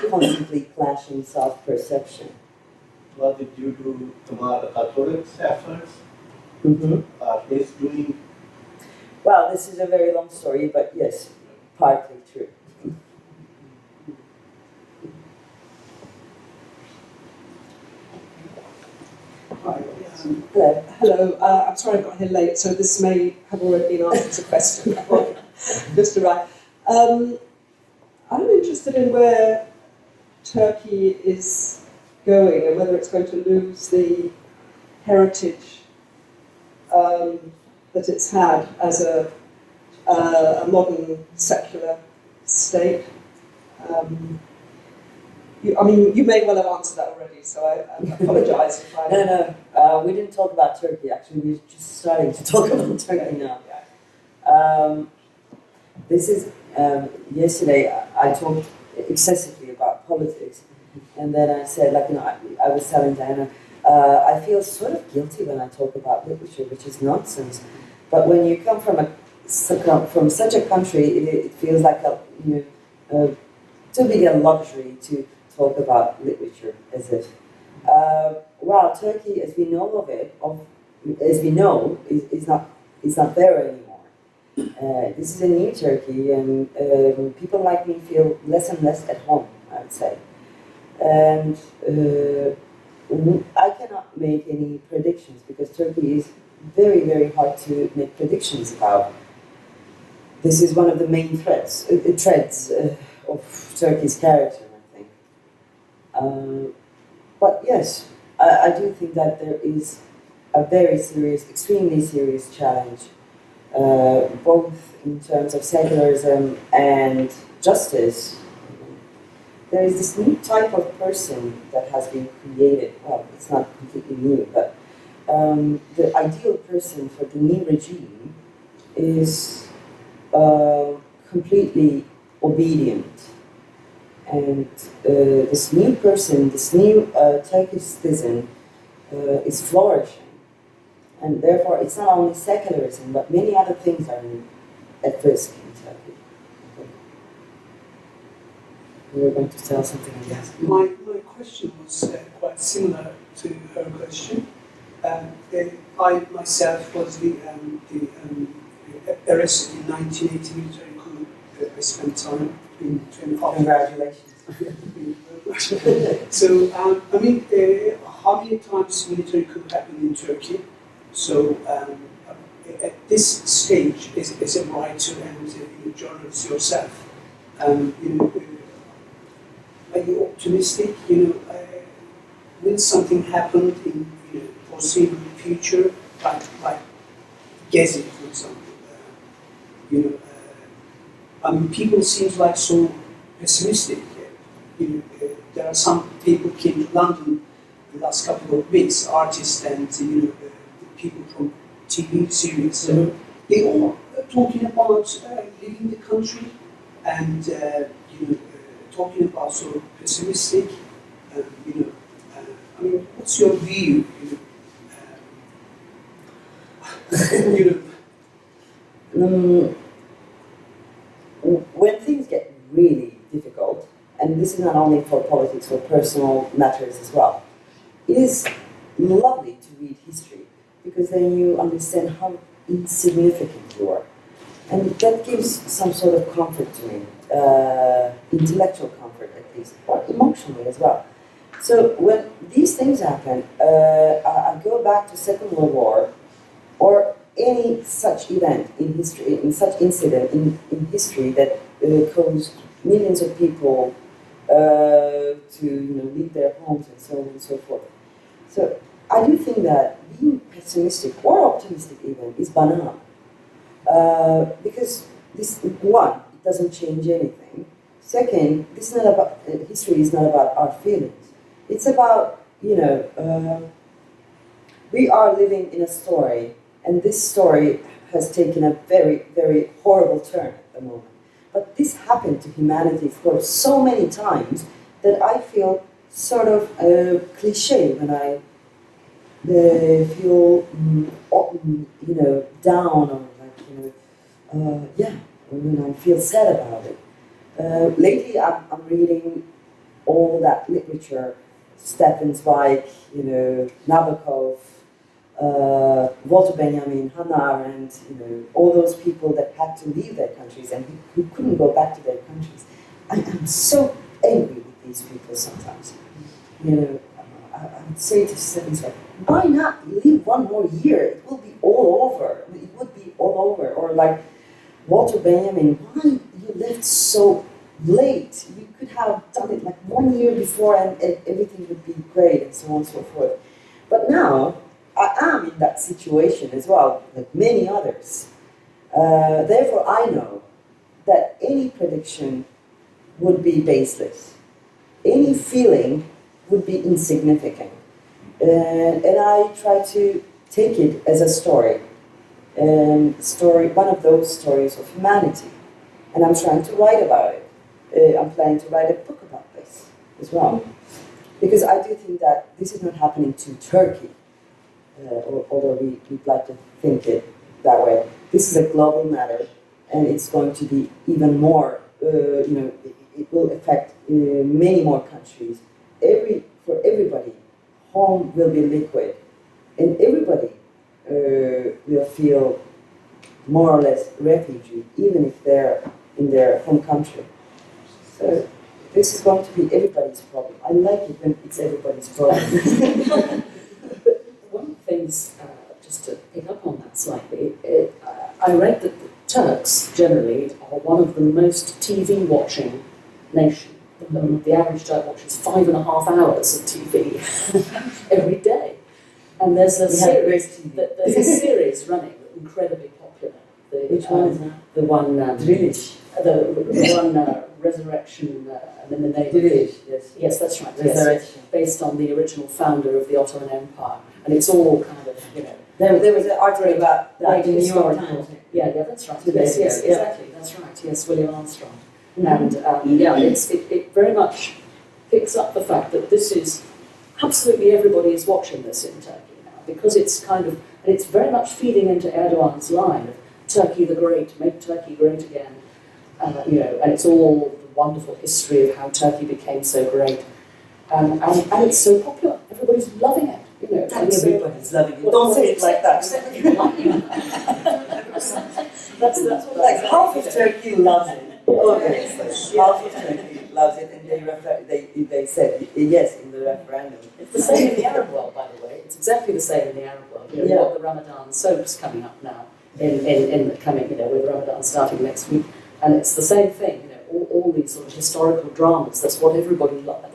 constantly clashing self-perception. Was it due to Kemal Atatürk's efforts? Mm-hmm. His doing? Well, this is a very long story, but yes, partly true. Hi. Hello. Hello. I'm sorry I got here late, so this may have already been answered as a question. Just arrived. I'm interested in where Turkey is going and whether it's going to lose the heritage that it's had as a modern secular state. You may well have answered that already, so I apologise if I... No, we didn't talk about Turkey, actually. We're just starting to talk about Turkey now. Yesterday I talked excessively about politics, and then I said, I was telling Diana, I feel sort of guilty when I talk about literature, which is nonsense. But when you come from such a country, it feels like too big a luxury to talk about literature, as if. Turkey, as we know of it, is not there anymore. This is a new Turkey, and people like me feel less and less at home, I would say. And I cannot make any predictions, because Turkey is very, very hard to make predictions about. This is one of the main threads of Turkey's character, I think. But yes, I do think that there is a very serious, extremely serious challenge, both in terms of secularism and justice. There is this new type of person that has been created. Well, it's not completely new, but the ideal person for the new regime is completely obedient. And this new person, this new Turkish citizen is flourishing. And therefore, it's not only secularism, but many other things are at risk in Turkey. You were going to tell something, I guess. My question was quite similar to her question. I myself was the arrested in 1980 military coup. I spent time in 2.5 Congratulations. years. So, how many times military coup happened in Turkey? So, at this stage, as a writer and a journalist yourself, are you optimistic? Will something happen in foreseeable future, like Gezi, for example? People seem like so pessimistic. There are some people came to London the last couple of weeks, artists and people from TV series. They all are talking about leaving the country and talking about sort of pessimistic. What's your view? When things get really difficult, and this is not only for politics or personal matters as well, it is lovely to read history because then you understand how insignificant you are. And that gives some sort of comfort to me, intellectual comfort at least, or emotionally as well. So when these things happen, I go back to Second World War or any such event in history, in such incident in history that caused millions of people to leave their homes and so on and so forth. So I do think that being pessimistic or optimistic even is banal. Because this, one, it doesn't change anything. Second, this is not about history is not about our feelings. It's about we are living in a story, and this story has taken a very, very horrible turn at the moment. But this happened to humanity for so many times that I feel sort of cliche when I feel down or when I feel sad about it. Lately, I'm reading all that literature, Stefan Zweig, Nabokov, Walter Benjamin, Hannah Arendt, all those people that had to leave their countries and who couldn't go back to their countries. I am so angry with these people sometimes. I would say to Stefan Zweig, why not live one more year? It will be all over. It would be all over. Or like Walter Benjamin, why you left so late? You could have done it like 1 year before and everything would be great and so on and so forth. But now, I am in that situation as well, like many others. Therefore, I know that any prediction would be baseless. Any feeling would be insignificant. And I try to take it as a story. One of those stories of humanity. And I'm trying to write about it. I'm planning to write a book about this as well. Because I do think that this is not happening to Turkey, although we'd like to think it that way. This is a global matter, and it's going to be even more, it will affect many more countries. For everybody, home will be liquid, and everybody will feel more or less refugee, even if they're in their home country. So this is going to be everybody's problem. I like it when it's everybody's problem. But one of the things, just to pick up on that slightly, I read that the Turks generally are one of the most TV watching nations. The average Turk watches 5.5 hours of TV every day. And there's a series running, incredibly popular. Which one is that? The one, Village. the one Resurrection, and then the name. Village, yes. Yes, that's right. Resurrection. Yes, based on the original founder of the Ottoman Empire, and it's all kind of There was an article about that in the New York Times. Yeah, that's right. Yes, Exactly. That's right. Yes, William Armstrong. And it very much picks up the fact that this is absolutely everybody is watching this in Turkey now, because it's and it's very much feeding into Erdogan's line of Turkey the Great, make Turkey great again, and it's all the wonderful history of how Turkey became so great, and it's so popular. Everybody's loving it. Everybody's loving it. Don't say it like that. that's what Like half of Turkey loves it. Oh, yes. Half of Turkey loves it, and they said yes in the referendum. It's the same in the Arab world, by the way. It's exactly the same in the Arab world. You know, Yeah. What the Ramadan soaps coming up now, in the coming, with Ramadan starting next week, and it's the same thing. All these sort of historical dramas. That's what everybody loves.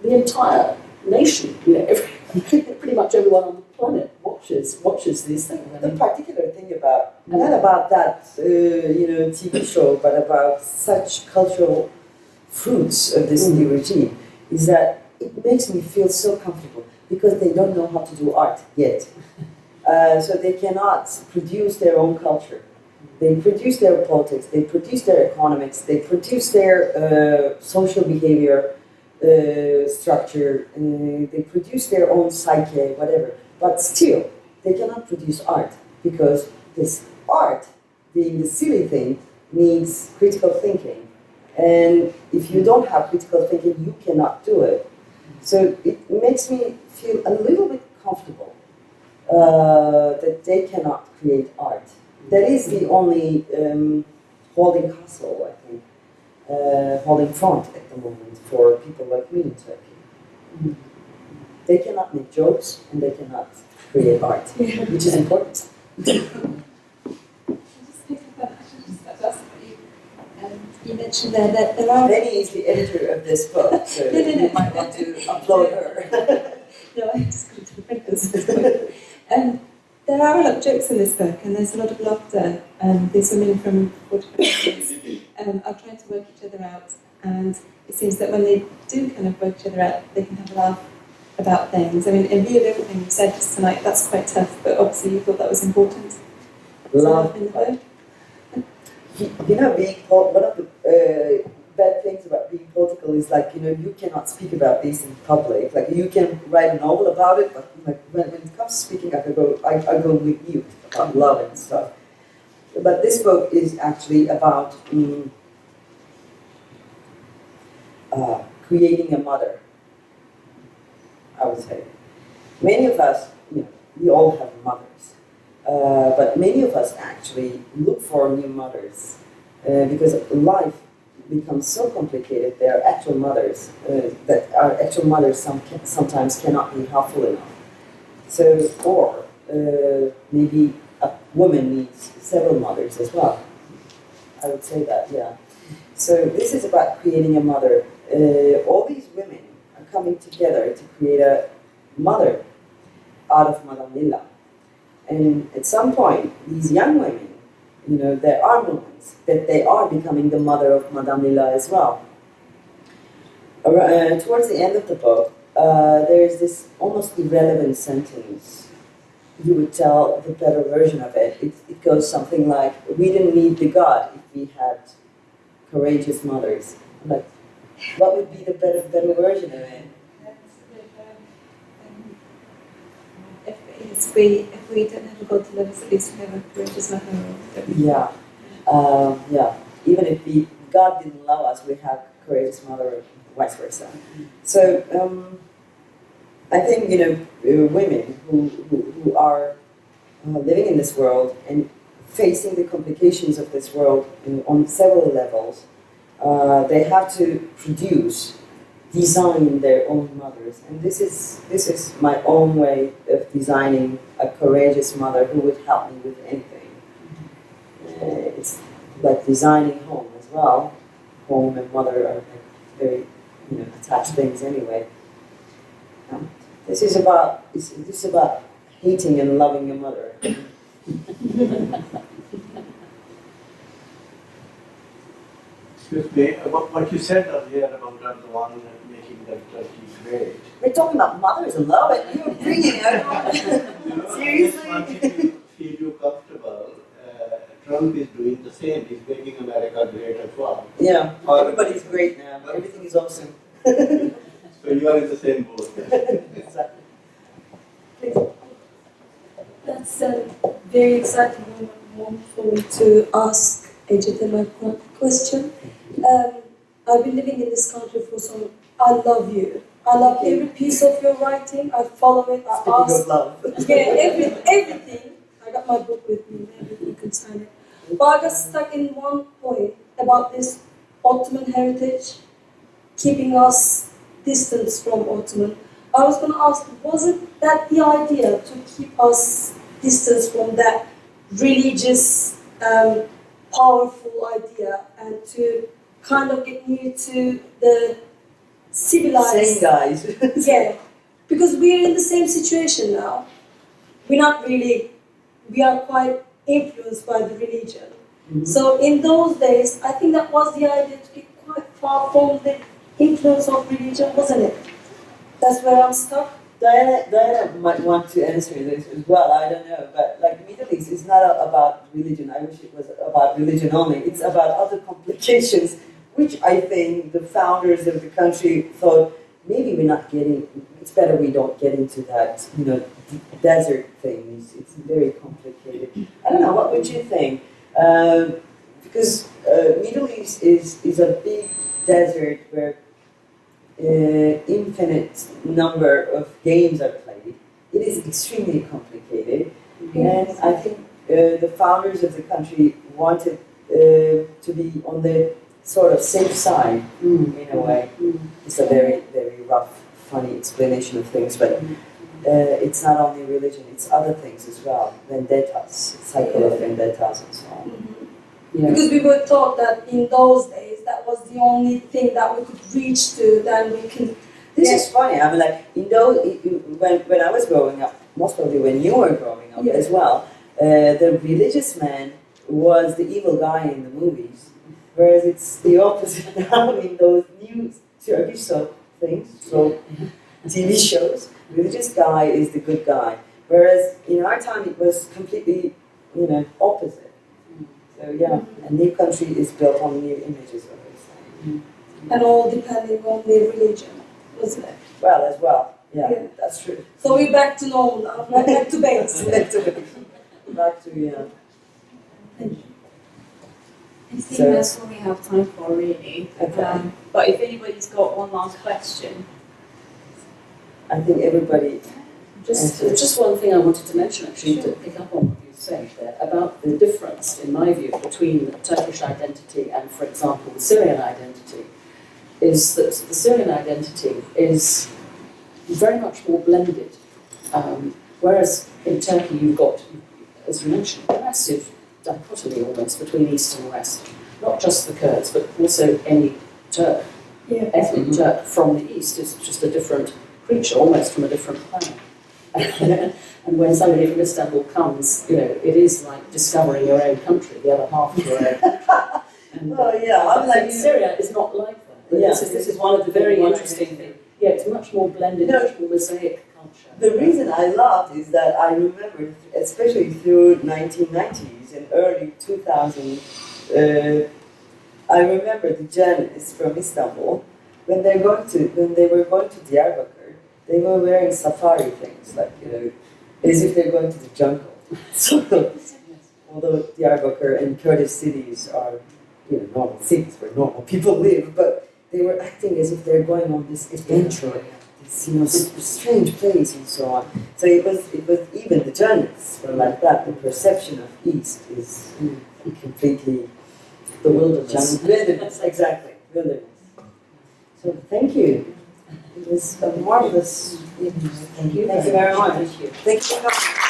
The entire nation, pretty much everyone on the planet watches these things. The particular thing about, not about that, TV show, but about such cultural fruits of this new regime, is that it makes me feel so comfortable because they don't know how to do art yet. So they cannot produce their own culture. They produce their politics, they produce their economics, they produce their social behavior structure, they produce their own psyche, whatever. But still, they cannot produce art because this art, being the silly thing, needs critical thinking. And if you don't have critical thinking, you cannot do it. So it makes me feel a little bit comfortable that they cannot create art. That is the only holding castle, I think, holding front at the moment for people like me in Turkey. They cannot make jokes and they cannot create art, which is important. You mentioned there that there are... Benny is the editor of this book, so you might want to upload her. No, I'm just going to the printers. There are a lot of jokes in this book, and there's a lot of laughter. These women from 45 countries are trying to work each other out, and it seems that when they do kind of work each other out, they can have a laugh about things. I mean, in view of everything you've said just tonight, that's quite tough, but obviously you thought that was important. Love. In the book. One of the bad things about being political is you cannot speak about this in public. Like you can write a novel about it, but when it comes to speaking, I go with you about love and stuff. But this book is actually about creating a mother, I would say. Many of us, we all have mothers, but many of us actually look for new mothers because life becomes so complicated. There are actual mothers that our actual mothers sometimes cannot be helpful enough. So, or maybe a woman needs several mothers as well. I would say that, yeah. So this is about creating a mother. All these women are coming together to create a mother out of Madame Lilla. And at some point, these young women, there are moments that they are becoming the mother of Madame Lilla as well. Towards the end of the book, there is this almost irrelevant sentence. You would tell the better version of it. It goes something like, we didn't need the God if we had courageous mothers. I'm like, what would be the better version of it? If we don't have a God to love us, at least we have a courageous mother. Yeah. Even if God didn't love us, we have courageous mother, or vice versa. So I think women who are living in this world and facing the complications of this world on several levels, they have to design their own mothers, and this is my own way of designing a courageous mother who would help me with anything. It's like designing home as well. Home and mother are very attached things anyway. This is about hating and loving your mother. Excuse me, about what you said earlier about Erdogan making that Turkey great. We're talking about mothers and love, and you're bringing Erdogan. Seriously? I just wanted to feel you comfortable. Trump is doing the same. He's making America great as well. Yeah, everybody's great now. Everything is awesome. So you are in the same boat. Exactly. That's a very exciting moment for me to ask Ejete my question. I've been living in this country for so I love you. I love every piece of your writing. I follow it. I Speaking ask. of love. Yeah, everything. I got my book with me. Maybe you can sign it. But I got stuck in one point. about this Ottoman heritage, keeping us distance from Ottoman. I was going to ask, wasn't that the idea to keep us distance from that religious, powerful idea and to kind of get near to the civilized? Same guys. Yeah, because we're in the same situation now. We're not really, we are quite influenced by the religion. Mhm. So in those days, I think that was the idea to get quite far from the influence of religion, wasn't it? That's where I'm stuck. Diana might want to answer this as well, I don't know, but like Middle East is not about religion. I wish it was about religion only. It's about other complications, which I think the founders of the country thought maybe we're not getting, it's better we don't get into that, desert thing. It's very complicated. I don't know, what would you think? Because Middle East is a big desert where infinite number of games are played. It is extremely complicated, and I think the founders of the country wanted to be on the sort of safe side in a way. It's a very, very rough, funny explanation of things, but it's not only religion; it's other things as well. Vendettas, cycle of vendettas, and so on. Yeah. Because we were taught that in those days, that was the only thing that we could reach to, then we can. This is funny. I mean, like when I was growing up, most probably when you were growing up as well, the religious man was the evil guy in the movies, whereas it's the opposite now in those new Turkish things, so TV shows. Religious guy is the good guy, whereas in our time it was completely, opposite. So yeah, a new country is built on new images, obviously. And all depending on the religion, wasn't it? Well, as well. Yeah, Yeah. that's true. So we're back to normal now, back to base. Back to, yeah. I think So- that's all we have time for, really. Okay. But if anybody's got one last question. I think everybody. Just one thing I wanted to mention, actually, to pick up on what you said there, about the difference, in my view, between the Turkish identity and, for example, the Syrian identity, is that the Syrian identity is very much more blended. Whereas in Turkey you've got, as you mentioned, a massive dichotomy almost between East and West. Not just the Kurds, but also any Turk, ethnic Turk from the East is just a different creature, almost from a different planet. And when somebody from Istanbul comes, it is like discovering your own country, the other half of your own country. And, I'm like Syria is not like that. But Yeah, this is one of the very interesting things. Yeah, it's much more blended, No. much more mosaic culture. The reason I laughed is that I remember, especially through 1990s and early 2000s, I remember the journalists from Istanbul when they were going to Diyarbakir, they were wearing safari things, like as if they're going to the jungle. So, although Diyarbakir and Kurdish cities are normal cities where normal people live, but they were acting as if they're going on this adventure. This strange place and so on. So it was even the journalists were like that. The perception of East is completely The wilderness. wilderness, exactly, wilderness. So thank you. It was a marvelous evening. Thank you Thank you very much. Thank you. Thank you for coming.